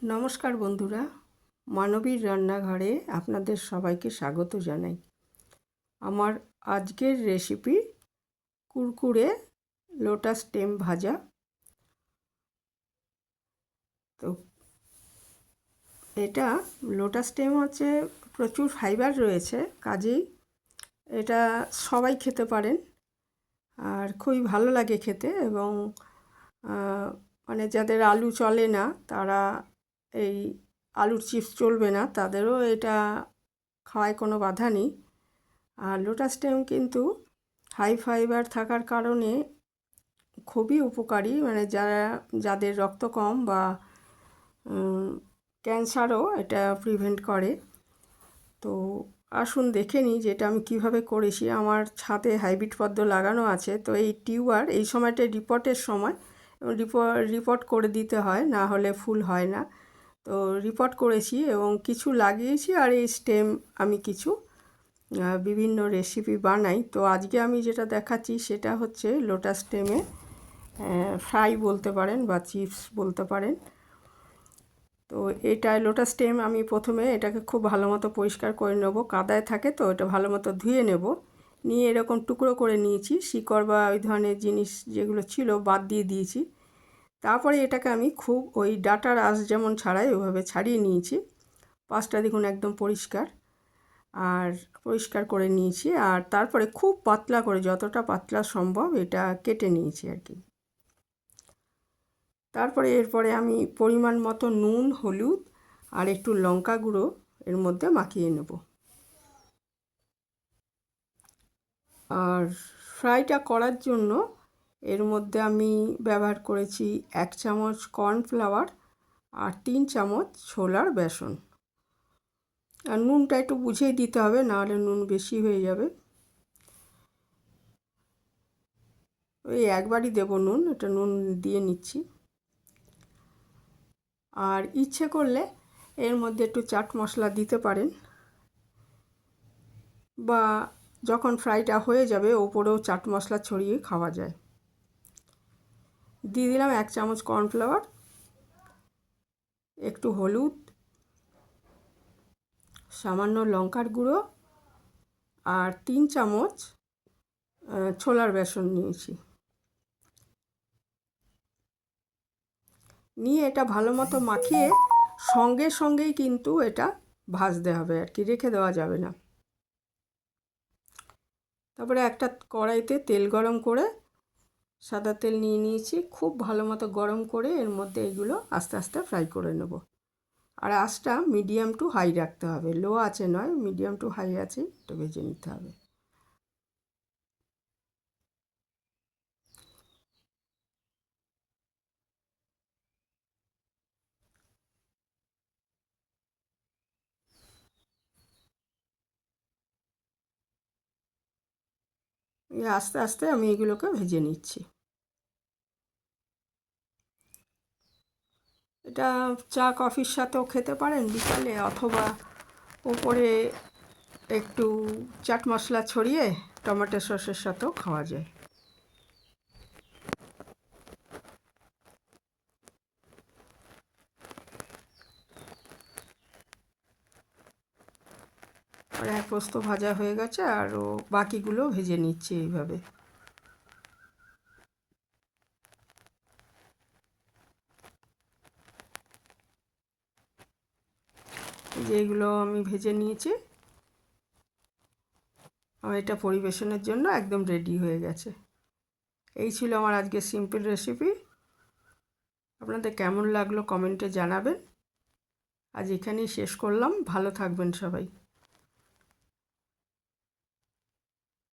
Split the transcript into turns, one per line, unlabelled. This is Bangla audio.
নমস্কার বন্ধুরা, মানবীর রান্নাঘরে আপনাদের সবাইকে স্বাগত জানাই। আমার আজকের রেসিপি কুরকুরে লোটাস স্টেম ভাজা। তো এটা লোটাস স্টেম হচ্ছে প্রচুর ফাইবার রয়েছে, কাজেই এটা সবাই খেতে পারেন আর খুবই ভালো লাগে খেতে। এবং মানে যাদের আলু চলে না, তারা এই আলুর চিপস চলবে না, তাদেরও এটা খাওয়ায় কোনো বাধা নেই। আর লোটাস স্টেম কিন্তু হাই ফাইবার থাকার কারণে খুবই উপকারী, মানে যাদের রক্ত কম বা ক্যান্সারও এটা প্রিভেন্ট করে। তো আসুন দেখে নিই যেটা আমি কিভাবে করেছি। আমার ছাদে হাইব্রিড পদ্ম লাগানো আছে, তো এই টিউবার এই সময়টা রিপোর্টের সময় রিপোর্ট করে দিতে হয়, না হলে ফুল হয় না। তো রিপোর্ট করেছি এবং কিছু লাগিয়েছি, আর এই স্টেম আমি কিছু বিভিন্ন রেসিপি বানাই। তো আজকে আমি যেটা দেখাচ্ছি সেটা হচ্ছে লোটাস স্টেমে ফ্রাই বলতে পারেন বা চিপস বলতে পারেন। তো এটা লোটাস স্টেম আমি প্রথমে এটাকে খুব ভালো মতো পরিষ্কার করে নেব, কাদায় থাকে তো এটা ভালো মতো ধুয়ে নেব। নিয়ে এরকম টুকরো করে নিয়েছি, শিকড় বা ওই ধরনের জিনিস যেগুলো ছিল বাদ দিয়ে দিয়েছি। তারপরে এটাকে আমি খুব ওই ডাটার আঁশ যেমন ছাড়াই ওইভাবে ছাড়িয়ে নিয়েছি। পাশটা দেখুন একদম পরিষ্কার, আর পরিষ্কার করে নিয়েছি। আর তারপরে খুব পাতলা করে, যতটা পাতলা সম্ভব এটা কেটে নিয়েছি আর কি। তারপরে এরপরে আমি পরিমাণ মতো নুন, হলুদ আর একটু লঙ্কা গুঁড়ো এর মধ্যে মাখিয়ে নেব। আর ফ্রাইটা করার জন্য এর মধ্যে আমি ব্যবহার করেছি 1 চামচ কর্নফ্লাওয়ার আর 3 চামচ ছোলার বেসন। আর নুনটা একটু বুঝেই দিতে হবে, নাহলে নুন বেশি হয়ে যাবে। ওই একবারই দেবো নুন, এটা নুন দিয়ে নিচ্ছি। আর ইচ্ছে করলে এর মধ্যে একটু চাট মশলা দিতে পারেন, বা যখন ফ্রাইটা হয়ে যাবে ওপরেও চাট মশলা ছড়িয়ে খাওয়া যায়। দিয়ে দিলাম 1 চামচ কর্নফ্লাওয়ার, একটু হলুদ, সামান্য লঙ্কার গুঁড়ো আর 3 চামচ ছোলার বেসন নিয়েছি। নিয়ে এটা ভালো মতো মাখিয়ে সঙ্গে সঙ্গেই কিন্তু এটা ভাজতে হবে আর কি, রেখে দেওয়া যাবে না। তারপরে একটা কড়াইতে তেল গরম করে, সাদা তেল নিয়ে নিয়েছি, খুব ভালো মতো গরম করে এর মধ্যে এগুলো আস্তে আস্তে ফ্রাই করে নেব। আর আঁচটা মিডিয়াম টু হাই রাখতে হবে, লো আঁচে নয়, মিডিয়াম টু হাই আছে একটু ভেজে নিতে হবে। আস্তে আস্তে আমি এগুলোকে ভেজে নিচ্ছি। এটা চা কফির সাথেও খেতে পারেন বিকালে, অথবা ওপরে একটু চাট মশলা ছড়িয়ে টমেটো সসের সাথেও খাওয়া যায়। আর এক পোস্ত ভাজা হয়ে গেছে, আরও বাকিগুলো ভেজে নিচ্ছি এইভাবে। যেগুলো আমি ভেজে নিয়েছি, আমার এটা পরিবেশনের জন্য একদম রেডি হয়ে গেছে। এই ছিল আমার আজকে সিম্পল রেসিপি। আপনাদের কেমন লাগলো কমেন্টে জানাবেন। আজ এখানেই শেষ করলাম, ভালো থাকবেন সবাই।